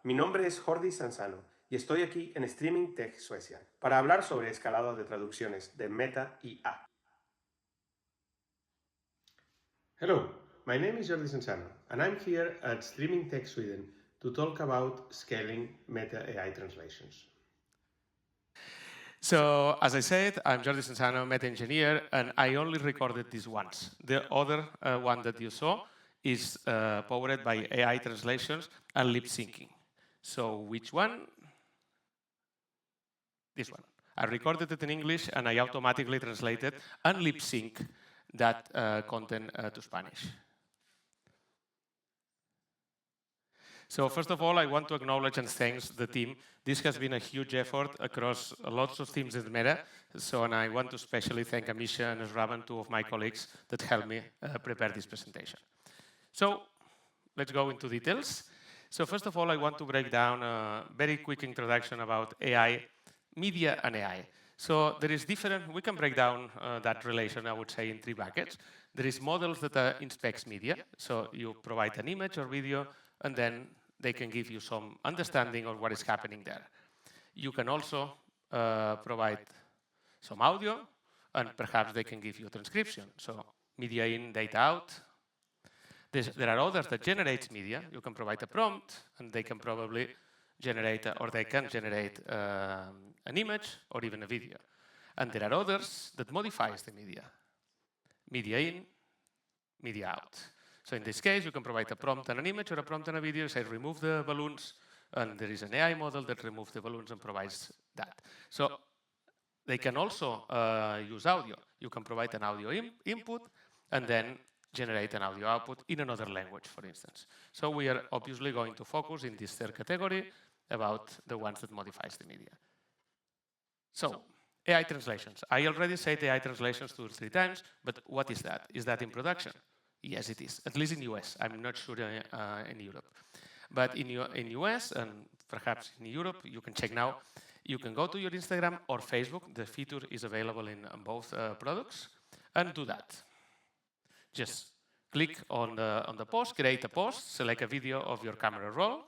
mi nombre es Jordi Cenzano y estoy aquí en Streaming Tech Suecia para hablar sobre escalado de traducciones de Meta IA. Hello, my name is Jordi Cenzano and I'm here at Streaming Tech Sweden to talk about scaling Meta AI translations. So, as I said, I'm Jordi Cenzano, meta engineer, and I only recorded this once. The other one that you saw is powered by AI translations and lip syncing. So, which one? This one. I recorded it in English and I automatically translated and lip sync that content to Spanish. So first of all, I want to acknowledge and thank the team. This has been a huge effort across lots of teams in Meta. And I want to especially thank Amisha and Sravan, two of my colleagues that helped me prepare this presentation. So let's go into details. So first of all, I want to break down a very quick introduction about AI, media and AI. So there is different, we can break down that relation, I would say, in three buckets. There is models that inspects media. So you provide an image or video, and then they can give you some understanding of what is happening there. You can also provide some audio, and perhaps they can give you a transcription. So media in, data out. There are others that generate media. You can provide a prompt, and they can probably generate, or they can generate an image or even a video. And there are others that modifies the media. Media in, media out. So in this case, you can provide a prompt and an image or a prompt and a video, say remove the balloons, and there is an AI model that removes the balloons and provides that. So they can also use audio. You can provide an audio input and then generate an audio output in another language, for instance. So we are obviously going to focus in this third category about the ones that modifies the media. So AI translations. I already said AI translations 2 or 3 times, but what is that? Is that in production? Yes, it is, at least in US. I'm not sure in Europe. But in US and perhaps in Europe, you can check now. You can go to your Instagram or Facebook. The feature is available in both products, and do that. Just click on the post, create a post, select a video of your camera roll.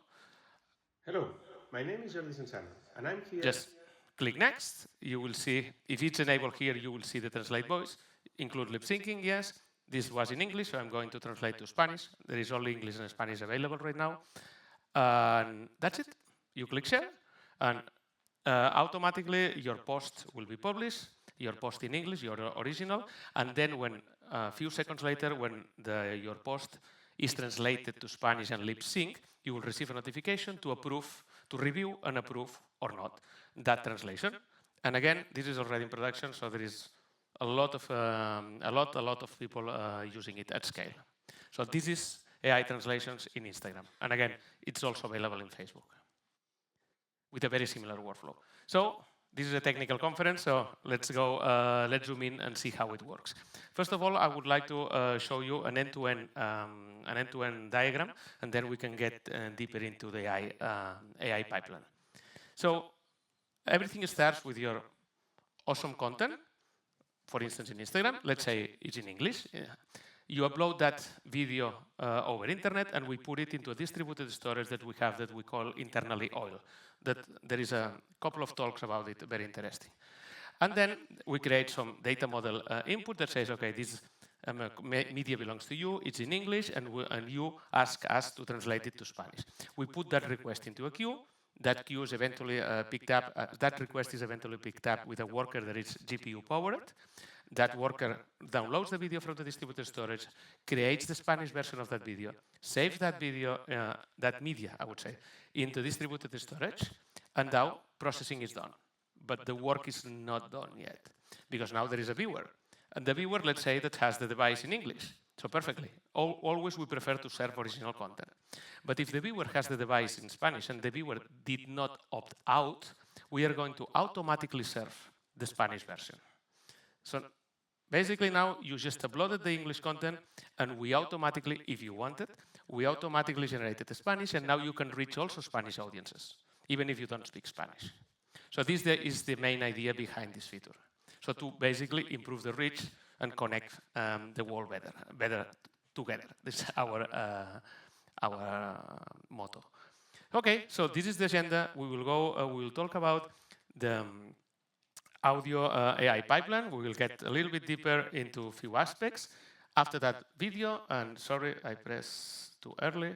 Hello, my name is Jordi Cenzano and I'm here. Just click next. You will see, if it's enabled here, you will see the translate voice. Include lip syncing, yes. This was in English, so I'm going to translate to Spanish. There is only English and Spanish available right now. And that's it. You click share, and automatically your post will be published, your post in English, your original, and then when a few seconds later, when your post is translated to Spanish and lip sync, you will receive a notification to approve, to review and approve or not that translation. And again, this is already in production, so there is a lot of people using it at scale. So this is AI translations in Instagram. And again, it's also available in Facebook with a very similar workflow. So this is a technical conference, so let's go, let's zoom in and see how it works. First of all, I would like to show you an end-to-end diagram, and then we can get deeper into the AI pipeline. So everything starts with your awesome content. For instance, in Instagram, let's say it's in English. You upload that video over internet, and we put it into a distributed storage that we have that we call internally OIL. That there is a couple of talks about it, very interesting. And then we create some data model input that says, okay, this media belongs to you, it's in English, and you ask us to translate it to Spanish. We put that request into a queue. That queue is eventually picked up, that request is eventually picked up with a worker that is GPU powered. That worker downloads the video from the distributed storage, creates the Spanish version of that video, saves that video, that media, I would say, into distributed storage, and now processing is done. But the work is not done yet, because now there is a viewer. And the viewer, let's say, that has the device in English. So perfectly. Always we prefer to serve original content. But if the viewer has the device in Spanish and the viewer did not opt out, we are going to automatically serve the Spanish version. So basically now you just uploaded the English content, and we automatically, if you want it, we automatically generated the Spanish, and now you can reach also Spanish audiences, even if you don't speak Spanish. So this is the main idea behind this feature. So to basically improve the reach and connect the world better together. This is our motto. Okay, so this is the agenda. We will talk about the audio AI pipeline. We will get a little bit deeper into a few aspects. After that, video, and sorry, I pressed too early.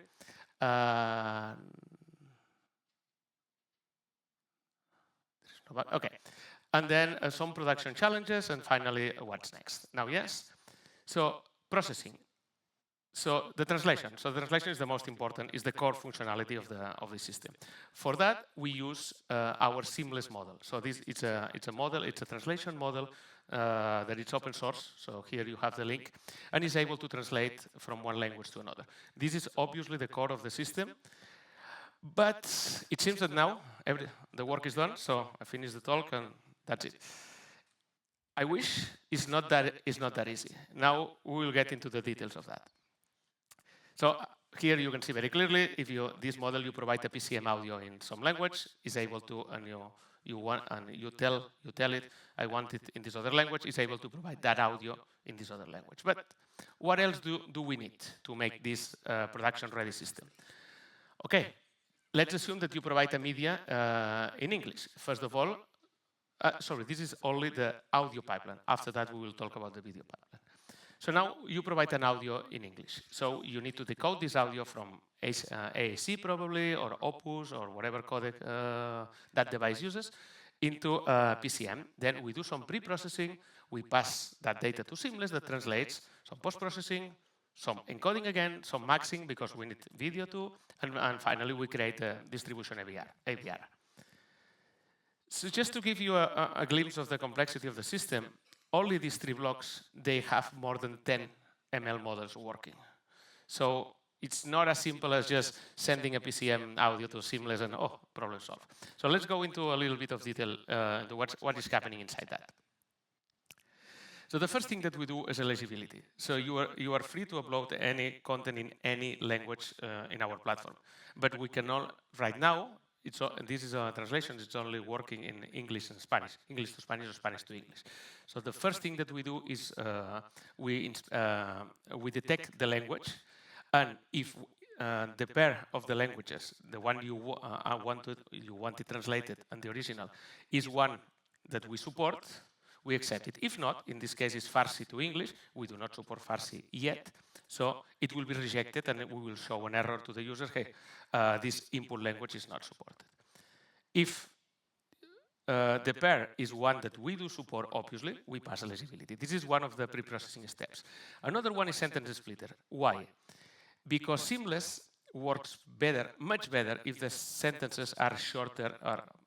Okay, and then some production challenges, and finally, what's next. Now, yes, so processing. So the translation. So the translation is the most important, is the core functionality of the system. For that, we use our seamless model. So this it's a model, it's a translation model that it's open source. So here you have the link, and is able to translate from one language to another. This is obviously the core of the system. But it seems that now the work is done. So I finished the talk, and that's it. I wish it's not that easy. Now we will get into the details of that. So here you can see very clearly, if this model you provide a PCM audio in some language, is able to, and you tell it, I want it in this other language, is able to provide that audio in this other language. But what else do we need to make this production-ready system? Okay, let's assume that you provide a media in English. First of all, sorry, this is only the audio pipeline. After that, we will talk about the video pipeline. So now you provide an audio in English. So you need to decode this audio from AAC probably, or Opus, or whatever codec that device uses, into PCM. Then we do some pre-processing. We pass that data to Seamless that translates, some post-processing, some encoding again, some maxing because we need video too, and finally we create a distribution AVR. So just to give you a glimpse of the complexity of the system, only these 3 blocks, they have more than 10 ML models working. So it's not as simple as just sending a PCM audio to Seamless and, oh, problem solved. So let's go into a little bit of detail into what is happening inside that. So the first thing that we do is eligibility. So you are free to upload any content in any language in our platform. But we cannot, right now, this is a translation, it's only working in English and Spanish, English to Spanish or Spanish to English. So the first thing that we do is we detect the language, and if the pair of the languages, the one you want it translated and the original, is one that we support, we accept it. If not, in this case it's Farsi to English, we do not support Farsi yet, so it will be rejected and we will show an error to the user, hey, this input language is not supported. If the pair is one that we do support, obviously, we pass eligibility. This is one of the pre-processing steps. Another one is sentence splitter. Why? Because Seamless works better, much better, if the sentences are shorter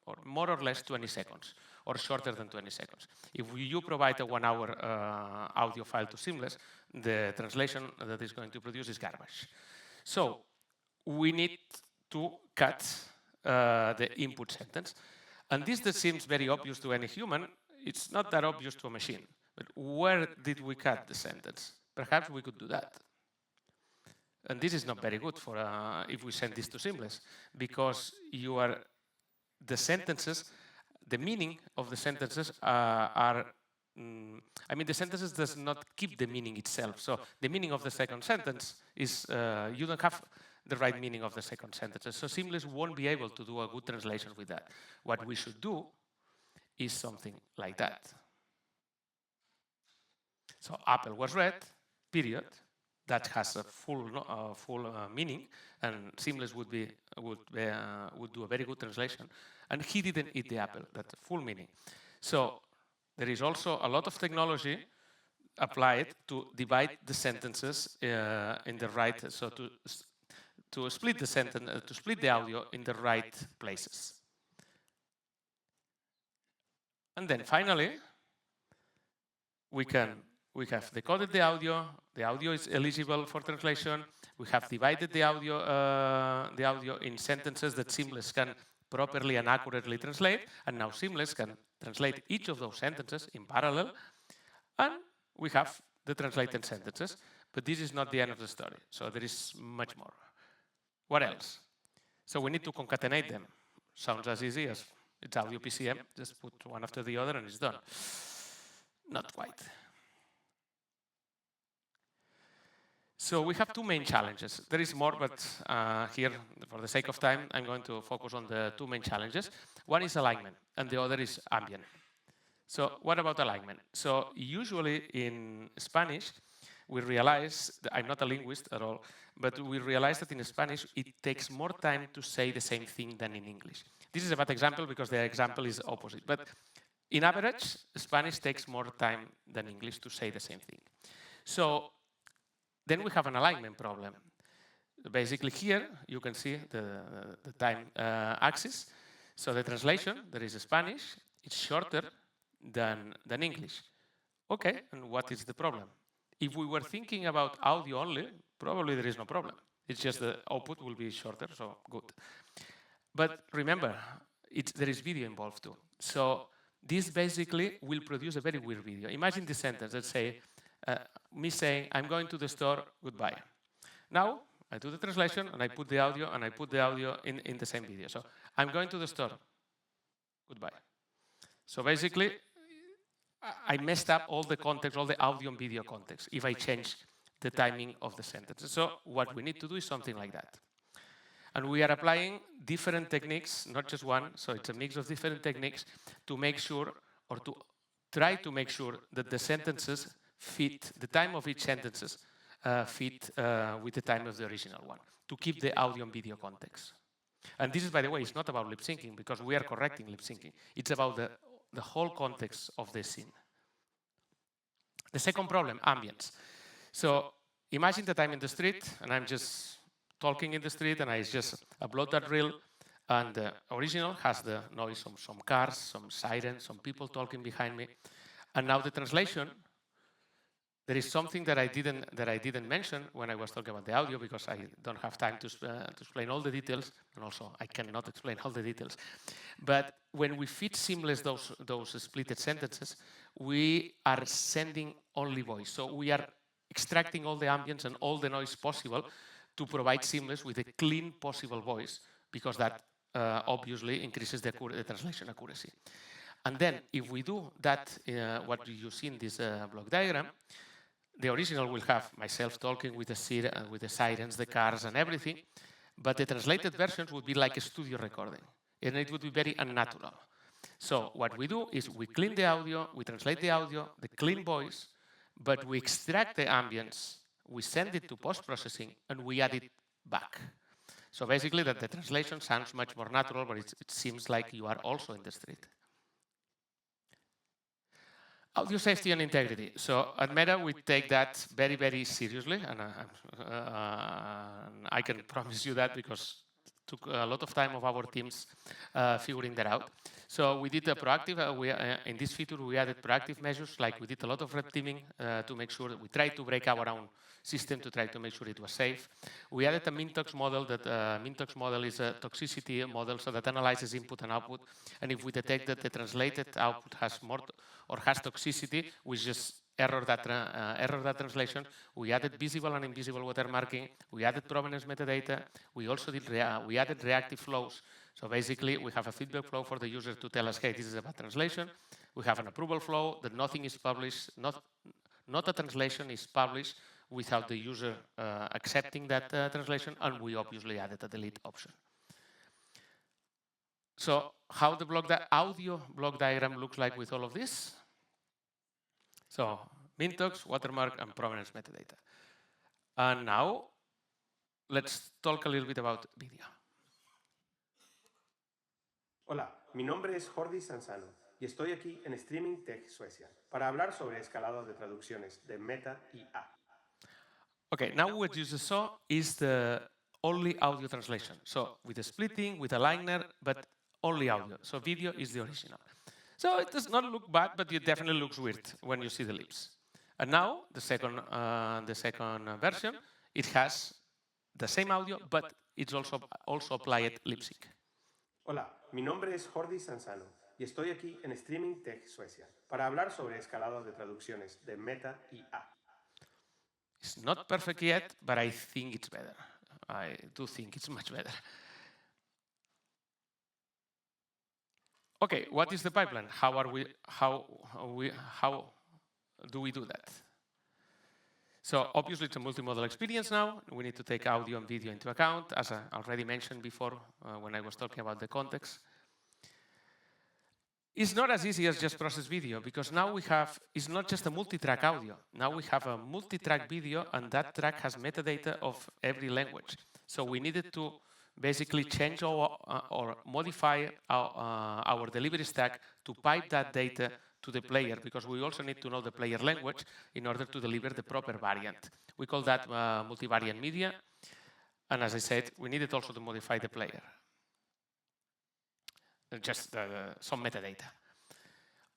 or more or less 20 seconds. Or shorter than 20 seconds. If you provide a 1 hour audio file to Seamless, the translation that is going to produce is garbage. So we need to cut the input sentence. And this that seems very obvious to any human, it's not that obvious to a machine. But where did we cut the sentence? Perhaps we could do that. And this is not very good for if we send this to Seamless, because the sentences, the meaning of the sentences the sentences does not keep the meaning itself. So the meaning of the second sentence is, you don't have the right meaning of the second sentence. So Seamless won't be able to do a good translation with that. What we should do is something like that. So apple was red, period. That has a full meaning, and Seamless would do a very good translation. And he didn't eat the apple, that's full meaning. So there is also a lot of technology applied to divide the sentences in the right, so to split the sentence, to split the audio in the right places. And then finally, we have decoded the audio is eligible for translation, we have divided the audio in sentences that Seamless can properly and accurately translate, and now Seamless can translate each of those sentences in parallel, and we have the translated sentences. But this is not the end of the story, so there is much more. What else? So we need to concatenate them. Sounds as easy as it's audio PCM, just put one after the other and it's done. Not quite. So we have two main challenges. There is more, but here, for the sake of time, I'm going to focus on the two main challenges. One is alignment, and the other is ambient. So what about alignment? So usually in Spanish, we realize, I'm not a linguist at all, but we realize that in Spanish, it takes more time to say the same thing than in English. This is a bad example because the example is opposite. But in average, Spanish takes more time than English to say the same thing. So then we have an alignment problem. Basically here, you can see the time axis. So the translation, there is Spanish, it's shorter than English. Okay, and what is the problem? If we were thinking about audio only, probably there is no problem. It's just the output will be shorter, so good. But remember, there is video involved too. So this basically will produce a very weird video. Imagine this sentence, let's say, me saying, I'm going to the store, goodbye. Now, I do the translation, and I put the audio, and I put the audio in the same video. So I'm going to the store, goodbye. So basically, I messed up all the context, all the audio and video context, if I change the timing of the sentences. So what we need to do is something like that. And we are applying different techniques, not just one, so it's a mix of different techniques to make sure, or to try to make sure that the sentences fit, the time of each sentences fit with the time of the original one, to keep the audio and video context. And this is, by the way, it's not about lip syncing, because we are correcting lip syncing. It's about the whole context of the scene. The second problem, ambience. So imagine that I'm in the street and I'm just talking in the street and I just upload that reel, and the original has the noise of some cars, some sirens, some people talking behind me. And now the translation, there is something that I didn't mention when I was talking about the audio, because I don't have time to explain all the details, and also I cannot explain all the details. But when we fit seamless those splitted sentences, we are sending only voice. So we are extracting all the ambience and all the noise possible to provide seamless with a clean possible voice, because that obviously increases the translation accuracy. And then if we do that, what you see in this block diagram, the original will have myself talking with the sirens, the cars, and everything, but the translated versions would be like a studio recording, and it would be very unnatural. So what we do is we clean the audio, we translate the audio, the clean voice, but we extract the ambience, we send it to post-processing, and we add it back. So basically that the translation sounds much more natural, but it seems like you are also in the street. Audio safety and integrity. So at Meta, we take that very, very seriously, and I can promise you that, because it took a lot of time of our teams figuring that out. So we did a proactive, in this feature, we added proactive measures, like we did a lot of red teaming to make sure that we tried to break our own system to try to make sure it was safe. We added a Mintox model. That Mintox model is a toxicity model, so that analyzes input and output. And if we detect that the translated output has more or has toxicity, we just error that translation. We added visible and invisible watermarking. We added provenance metadata. We also did we added reactive flows. So basically, we have a feedback flow for the user to tell us, hey, this is a bad translation. We have an approval flow that nothing is published, not a translation is published without the user accepting that translation, and we obviously added a delete option. So how the audio block diagram looks like with all of this? So Mintox, watermark, and provenance metadata. And now let's talk a little bit about video. Hola, mi nombre es Jordi Cenzano y estoy aquí en Streaming Tech Suecia para hablar sobre escalado de traducciones de Meta IA. Okay, now what you just saw is the only audio translation. So with the splitting, with a liner, but only audio. So video is the original. So it does not look bad, but it definitely looks weird when you see the lips. And now the second version, it has the same audio, but it's also applied lip sync. Hola, mi nombre es Jordi Cenzano y estoy aquí en Streaming Tech Suecia para hablar sobre escalado de traducciones de Meta IA. It's not perfect yet, but I think it's better. I do think it's much better. Okay, what is the pipeline? How do we do that? So obviously it's a multimodal experience now. We need to take audio and video into account, as I already mentioned before when I was talking about the context. It's not as easy as just process video, because now we have, it's not just a multi-track audio. Now we have a multi-track video, and that track has metadata of every language. So we needed to basically change or modify our delivery stack to pipe that data to the player, because we also need to know the player language in order to deliver the proper variant. We call that multivariant media. And as I said, we needed also to modify the player. Just some metadata.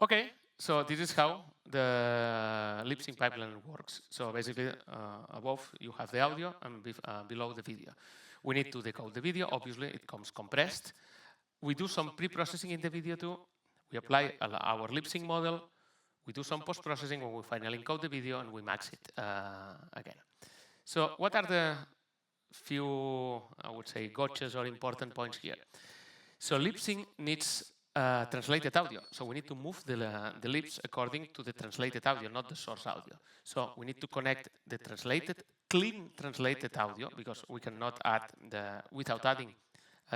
Okay, so this is how the lip sync pipeline works. So basically, above you have the audio and below the video. We need to decode the video. Obviously, it comes compressed. We do some pre-processing in the video too. We apply our lip sync model. We do some post-processing when we finally encode the video, and we max it again. So what are the few, I would say, gotchas or important points here? So lip sync needs translated audio. So we need to move the lips according to the translated audio, not the source audio. So we need to connect the clean translated audio, because we cannot add without adding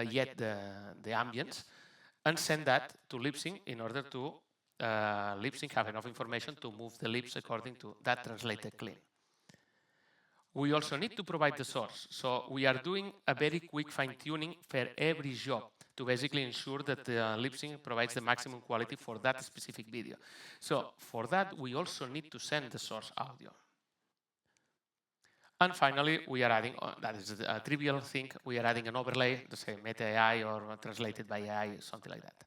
yet the ambience, and send that to lip sync in order to lip sync have enough information to move the lips according to that translated clean. We also need to provide the source. So we are doing a very quick fine-tuning for every job to basically ensure that the lip sync provides the maximum quality for that specific video. So for that, we also need to send the source audio. And finally, we are adding, that is a trivial thing, we are adding an overlay, let's say Meta AI or translated by AI, something like that.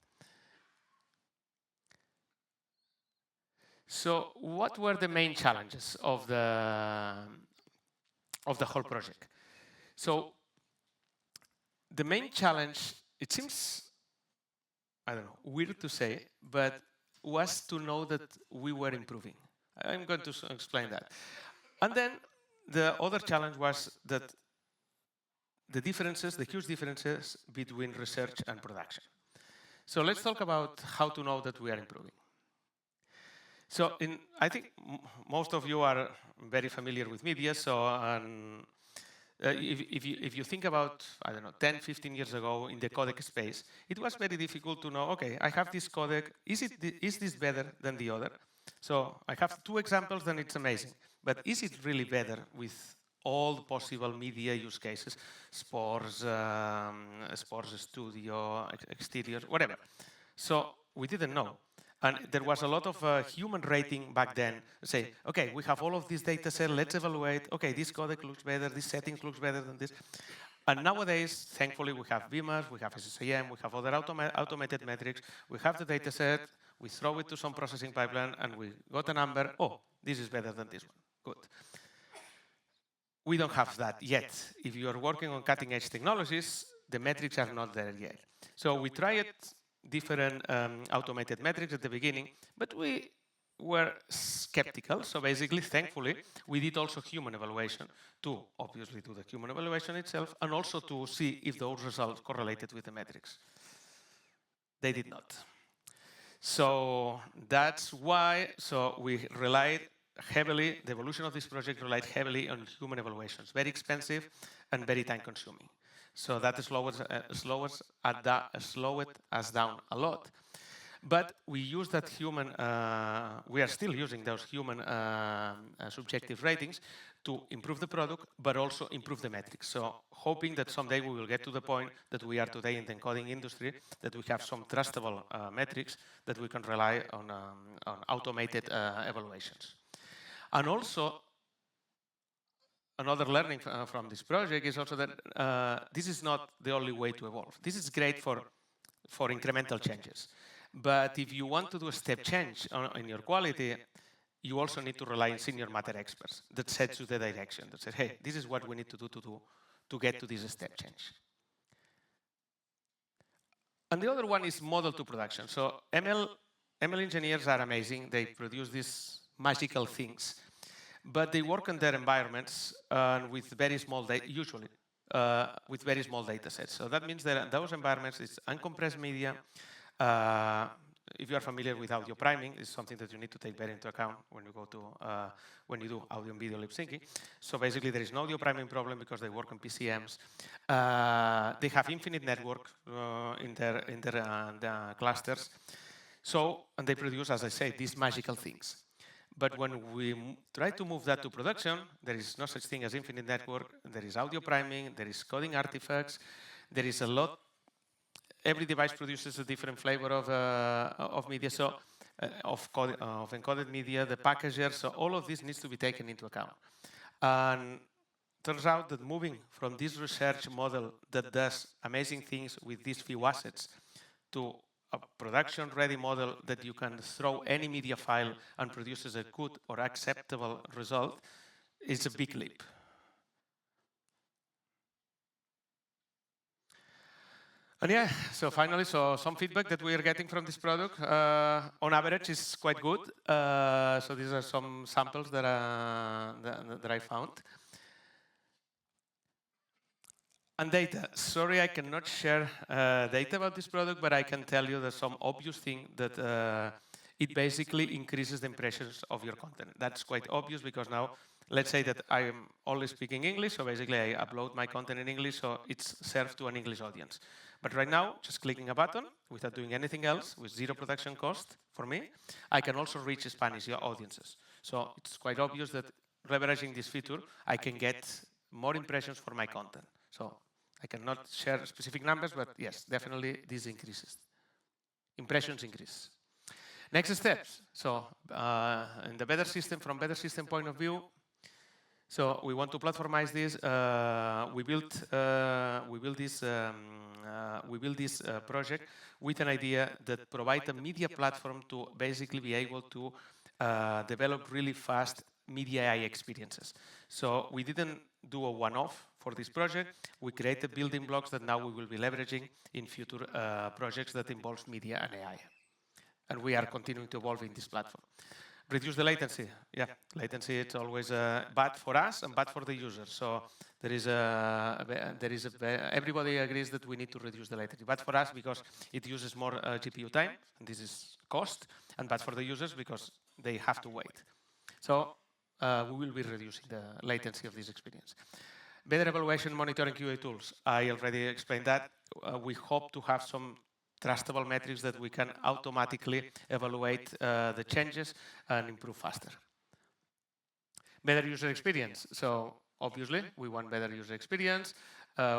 So what were the main challenges of the whole project? So the main challenge, it seems, I don't know, weird to say, but was to know that we were improving. I'm going to explain that. And then the other challenge was that the huge differences between research and production. So let's talk about how to know that we are improving. So I think most of you are very familiar with media. So if you think about, I don't know, 10, 15 years ago in the codec space, it was very difficult to know, okay, I have this codec, is this better than the other? So I have two examples, then it's amazing. But is it really better with all the possible media use cases, sports, sports studio, exteriors, whatever. So we didn't know. And there was a lot of human rating back then. Say, okay, we have all of this data set, let's evaluate, okay, this codec looks better, this settings looks better than this. And nowadays, thankfully, we have BIMAS, we have SSIM, we have other automated metrics, we have the data set, we throw it to some processing pipeline, and we got a number, oh, this is better than this one, good. We don't have that yet. If you are working on cutting-edge technologies, the metrics are not there yet. So we tried different automated metrics at the beginning, but we were skeptical. So basically, thankfully, we did also human evaluation to obviously do the human evaluation itself, and also to see if those results correlated with the metrics. They did not. So that's why we relied heavily, the evolution of this project relied heavily on human evaluations. Very expensive and very time consuming. So that slowed us down a lot. But we use that human, we are still using those human subjective ratings to improve the product, but also improve the metrics. So hoping that someday we will get to the point that we are today in the encoding industry, that we have some trustable metrics that we can rely on automated evaluations. And also, another learning from this project is also that this is not the only way to evolve. This is great for incremental changes. But if you want to do a step change in your quality, you also need to rely on senior matter experts that set you the direction, that say, hey, this is what we need to do to get to this step change. And the other one is model to production. So ML engineers are amazing. They produce these magical things. But they work on their environments with very small data, usually with very small data sets. So that means that those environments is uncompressed media, if you are familiar with audio priming, it's something that you need to take very into account when you go to when you do audio and video lip syncing. So basically, there is no audio priming problem because they work on PCMs. They have infinite network in their clusters. So, and they produce, as I say, these magical things. But when we try to move that to production, there is no such thing as infinite network. There is audio priming, there is coding artifacts, there is a lot. Every device produces a different flavor of media, so of encoded media, the packager, so all of this needs to be taken into account. And turns out that moving from this research model that does amazing things with these few assets to a production-ready model that you can throw any media file and produces a good or acceptable result is a big leap. And yeah, so finally, some feedback that we are getting from this product, on average, is quite good. So these are some samples that I found. And data. Sorry, I cannot share data about this product, but I can tell you there's some obvious thing that it basically increases the impressions of your content. That's quite obvious because now, let's say that I am only speaking English, so basically I upload my content in English, so it's served to an English audience. But right now, just clicking a button without doing anything else, with zero production cost for me, I can also reach Spanish audiences. So it's quite obvious that leveraging this feature, I can get more impressions for my content. So I cannot share specific numbers, but yes, definitely this increases. Impressions increase. Next steps. So in the better system, from better system point of view, so we want to platformize this. We built this project with an idea that provides a media platform to basically be able to develop really fast media AI experiences. So we didn't do a one-off for this project. We created building blocks that now we will be leveraging in future projects that involve media and AI. And we are continuing to evolve in this platform. Reduce the latency. Yeah, latency it's always bad for us and bad for the user. So everybody agrees that we need to reduce the latency. Bad for us because it uses more GPU time, and this is cost, and bad for the users because they have to wait. So we will be reducing the latency of this experience. Better evaluation, monitoring, QA tools. I already explained that. We hope to have some trustable metrics that we can automatically evaluate the changes and improve faster. Better user experience. So obviously, we want better user experience.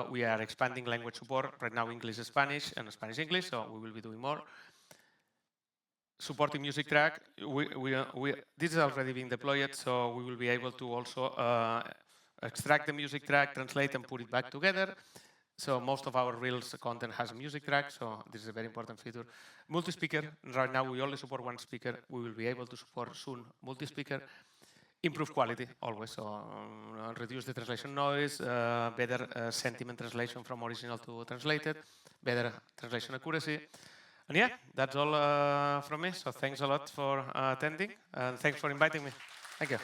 We are expanding language support. Right now, English, Spanish, and Spanish-English, so we will be doing more. Supporting music track. This is already being deployed, so we will be able to also extract the music track, translate, and put it back together. So most of our Reels content has a music track, so this is a very important feature. Multi-speaker. Right now, we only support one speaker. We will be able to support soon multi-speaker. Improve quality, always. So reduce the translation noise, better sentiment translation from original to translated, better translation accuracy. And yeah, that's all from me. So thanks a lot for attending, and thanks for inviting me. Thank you.